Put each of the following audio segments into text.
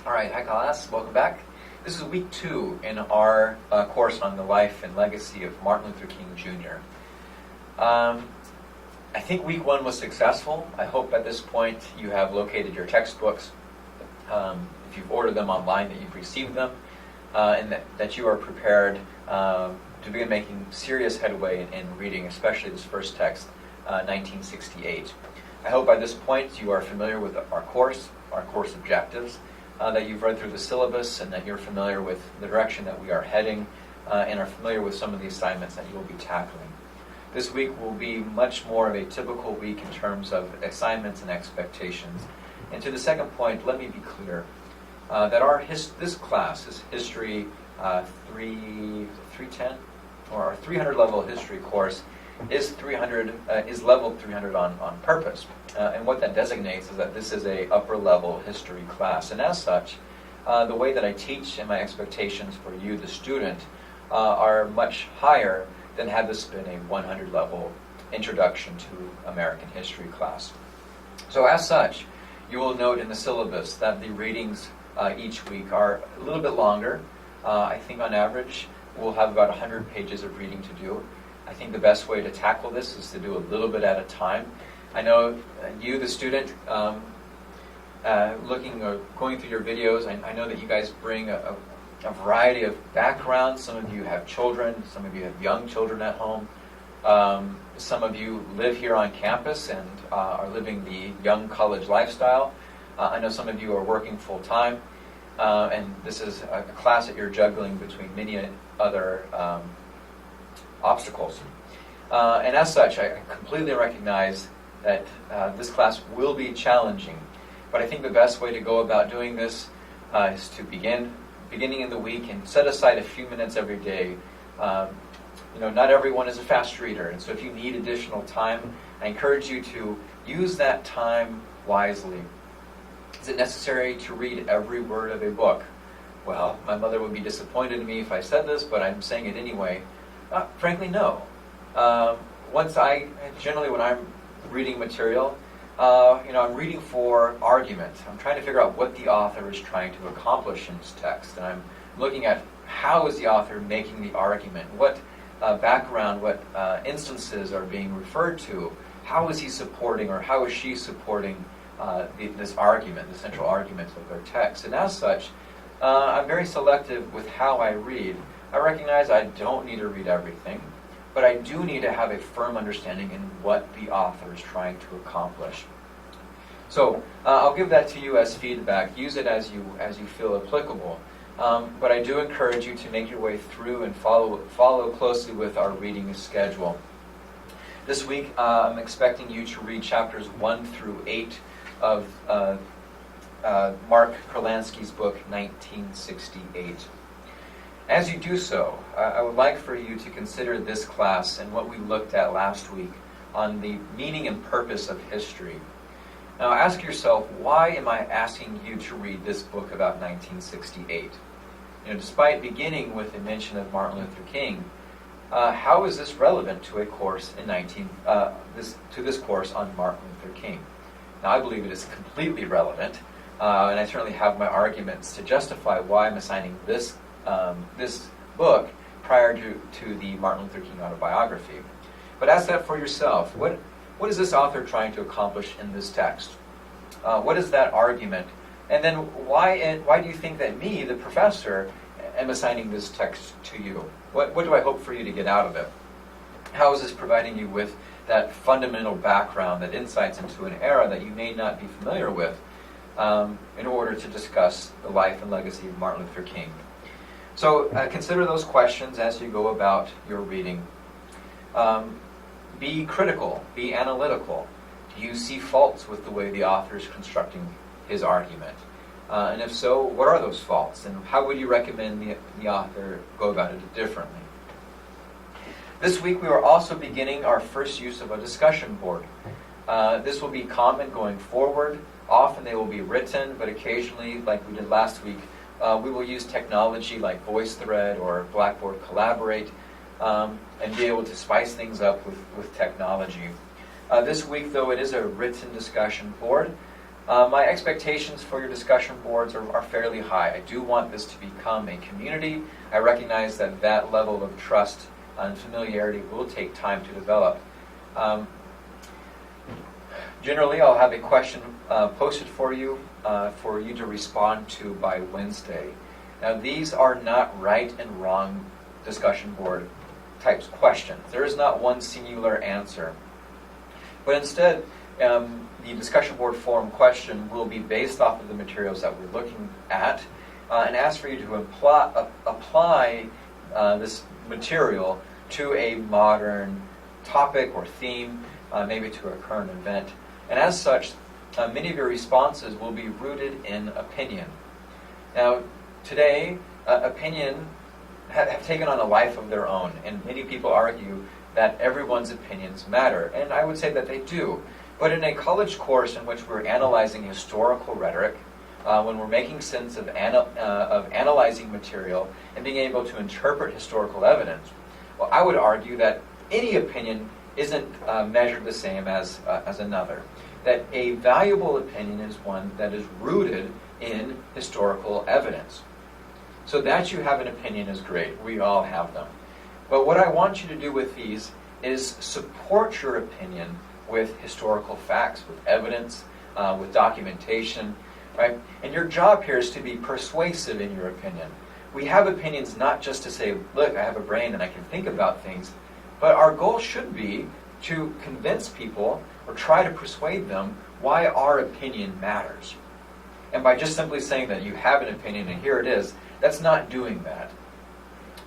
All right, hi class, welcome back. This is week 2 in our course on the life and legacy of Martin Luther King Jr. I think week 1 was successful. I hope at this point you have located your textbooks. If you've ordered them online, that you've received them, and that you are prepared to begin making serious headway in reading, especially this first text, 1968. I hope by this point you are familiar with our course objectives, that you've read through the syllabus, and that you're familiar with the direction that we are heading, and are familiar with some of the assignments that you will be tackling. This week will be much more of a typical week in terms of assignments and expectations. And to the second point, let me be clear that this class, this History 310, or our 300 level history course, is leveled 300 on purpose. And what that designates is that this is a upper level history class. And as such, the way that I teach and my expectations for you, the student, are much higher than had this been a 100 level introduction to American history class. So as such, you will note in the syllabus that the readings each week are a little bit longer. I think on average we'll have about 100 pages of reading to do. I think the best way to tackle this is to do a little bit at a time. I know you, the student, going through your videos, I know that you guys bring a variety of backgrounds. Some of you have children, some of you have young children at home. Some of you live here on campus and are living the young college lifestyle. I know some of you are working full-time, and this is a class that you're juggling between many other obstacles. And as such, I completely recognize that this class will be challenging. But I think the best way to go about doing this is to beginning in the week, and set aside a few minutes every day. Not everyone is a fast reader, and so if you need additional time, I encourage you to use that time wisely. Is it necessary to read every word of a book? Well, my mother would be disappointed in me if I said this, but I'm saying it anyway. Frankly, no. When I'm reading material, I'm reading for argument. I'm trying to figure out what the author is trying to accomplish in this text, and I'm looking at how is the author making the argument, what background, what instances are being referred to, how is he supporting or how is she supporting this argument, the central argument of their text. And as such, I'm very selective with how I read. I recognize I don't need to read everything, but I do need to have a firm understanding in what the author is trying to accomplish. So I'll give that to you as feedback. Use it as you feel applicable. But I do encourage you to make your way through and follow closely with our reading schedule. This week I'm expecting you to read chapters 1 through 8 of Mark Kurlansky's book, 1968. As you do so, I would like for you to consider this class and what we looked at last week on the meaning and purpose of history. Now ask yourself, why am I asking you to read this book about 1968? Despite beginning with a mention of Martin Luther King, how is this relevant to a course this course on Martin Luther King? Now I believe it is completely relevant, and I certainly have my arguments to justify why I'm assigning this book prior to the Martin Luther King autobiography. But ask that for yourself. What is this author trying to accomplish in this text? What is that argument? And then why do you think that me, the professor, am assigning this text to you? What do I hope for you to get out of it? How is this providing you with that fundamental background, that insights into an era that you may not be familiar with, in order to discuss the life and legacy of Martin Luther King? So consider those questions as you go about your reading. Be critical, be analytical. Do you see faults with the way the author is constructing his argument? And if so, what are those faults? And how would you recommend the author go about it differently? This week we are also beginning our first use of a discussion board. This will be common going forward. Often they will be written, but occasionally, like we did last week, we will use technology like VoiceThread or Blackboard Collaborate, and be able to spice things up with technology. This week, though, it is a written discussion board. My expectations for your discussion boards are fairly high. I do want this to become a community. I recognize that that level of trust and familiarity will take time to develop. Generally, I'll have a question posted for you to respond to by Wednesday. Now, these are not right and wrong discussion board types questions. There is not one singular answer. But instead, the discussion board forum question will be based off of the materials that we're looking at and ask for you to apply this material to a modern topic or theme, maybe to a current event. And as such, many of your responses will be rooted in opinion. Now, today, opinion have taken on a life of their own, and many people argue that everyone's opinions matter, and I would say that they do. But in a college course in which we're analyzing historical rhetoric, when we're making sense of analyzing material and being able to interpret historical evidence, well, I would argue that any opinion isn't measured the same as another. That a valuable opinion is one that is rooted in historical evidence. So that you have an opinion is great. We all have them. But what I want you to do with these is support your opinion with historical facts, with evidence, with documentation, right? And your job here is to be persuasive in your opinion. We have opinions not just to say, look, I have a brain and I can think about things, but our goal should be to convince people or try to persuade them why our opinion matters. And by just simply saying that you have an opinion and here it is, that's not doing that.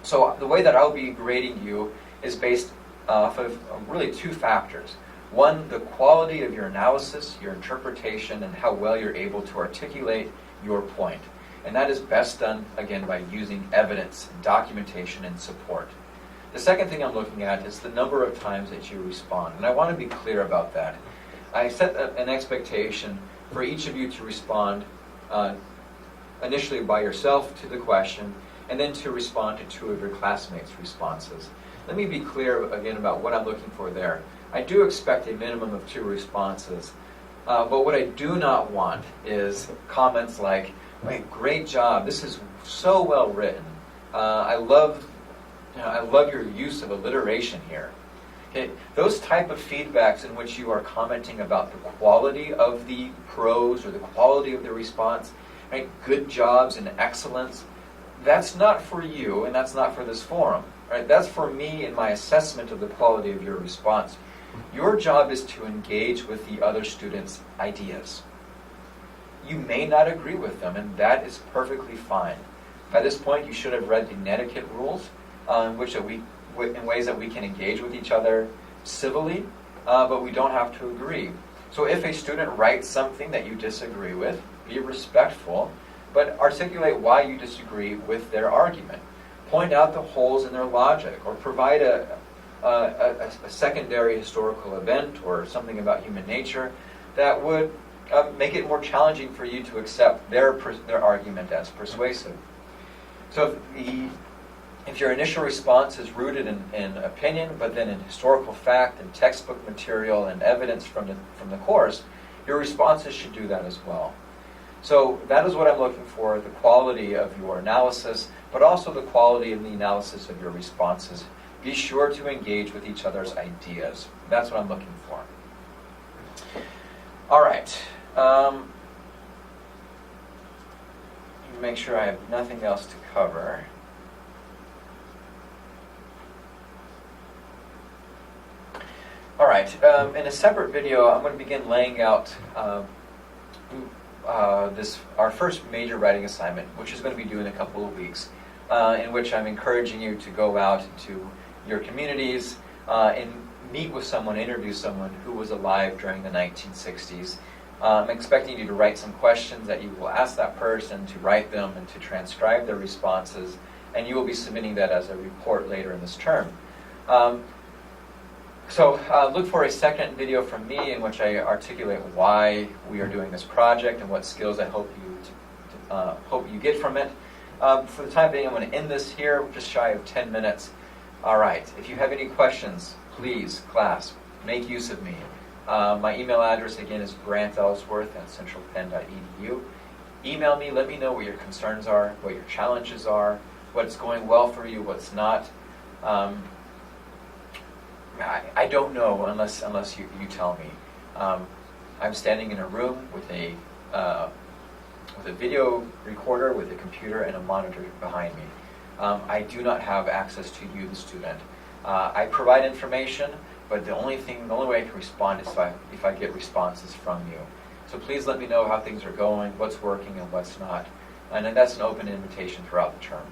So the way that I'll be grading you is based off of really two factors. One, the quality of your analysis, your interpretation, and how well you're able to articulate your point. And that is best done, again, by using evidence, documentation, and support. The second thing I'm looking at is the number of times that you respond. And I want to be clear about that. I set an expectation for each of you to respond initially by yourself to the question, and then to respond to two of your classmates' responses. Let me be clear again about what I'm looking for there. I do expect a minimum of 2 responses, but what I do not want is comments like, "Wait, great job, this is so well written. I love your use of alliteration here." Okay, those type of feedbacks in which you are commenting about the quality of the prose or the quality of the response, right? Good jobs and excellence. That's not for you, and that's not for this forum. Right? That's for me in my assessment of the quality of your response. Your job is to engage with the other students' ideas. You may not agree with them, and that is perfectly fine. By this point, you should have read the Netiquette rules, in ways that we can engage with each other civilly, but we don't have to agree. So if a student writes something that you disagree with, be respectful, but articulate why you disagree with their argument. Point out the holes in their logic, or provide a secondary historical event or something about human nature that would make it more challenging for you to accept their argument as persuasive. So if your initial response is rooted in opinion, but then in historical fact and textbook material and evidence from the course, your responses should do that as well. So that is what I'm looking for, the quality of your analysis, but also the quality of the analysis of your responses. Be sure to engage with each other's ideas. That's what I'm looking for. All right. Make sure I have nothing else to cover. All right. In a separate video, I'm going to begin laying out our first major writing assignment, which is going to be due in a couple of weeks, in which I'm encouraging you to go out into your communities and meet with someone, interview someone who was alive during the 1960s. I'm expecting you to write some questions that you will ask that person, to write them and to transcribe their responses, and you will be submitting that as a report later in this term. So look for a second video from me in which I articulate why we are doing this project and what skills I hope you get from it. For the time being, I'm going to end this here, just shy of 10 minutes. All right. If you have any questions, please, class, make use of me. My email address again is grantellsworth@centralpenn.edu. Email me, let me know what your concerns are, what your challenges are, what's going well for you, what's not. I don't know unless you tell me. I'm standing in a room with a video recorder, with a computer and a monitor behind me. I do not have access to you, the student. I provide information, but the only way I can respond is if I get responses from you. So please let me know how things are going, what's working and what's not. And then that's an open invitation throughout the term.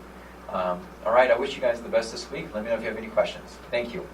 All right, I wish you guys the best this week. Let me know if you have any questions. Thank you.